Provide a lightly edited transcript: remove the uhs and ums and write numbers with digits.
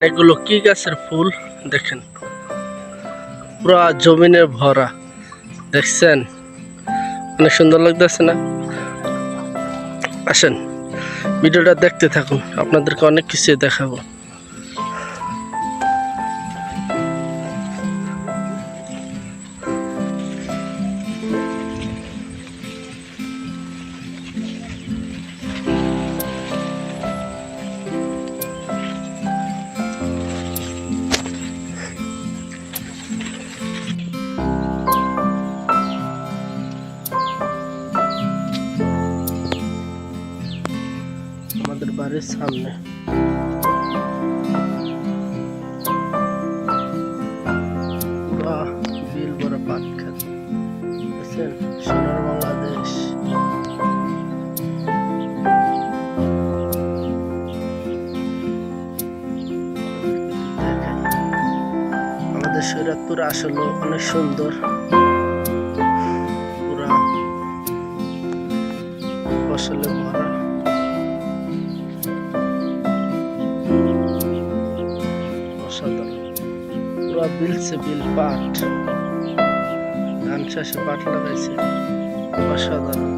এগুলো কি গাছের ফুল দেখেন, পুরো জমিনের ভরা। দেখছেন অনেক সুন্দর লাগতেছে না? আসেন ভিডিওটা দেখতে থাকুন, আপনাদেরকে অনেক কিছু দেখাবো। আমাদের বাড়ির সামনে বিল বড় পাট খাত, দেখছেন? সোনার বাংলাদেশ। আমাদের শরীয়তপুর আসলে অনেক সুন্দর, পুরা ফসলে ভরা। অসাধারণ, পুরা বিলছে বিল পাট, ধান চাষে পাট লাগাইছে, অসাধারণ।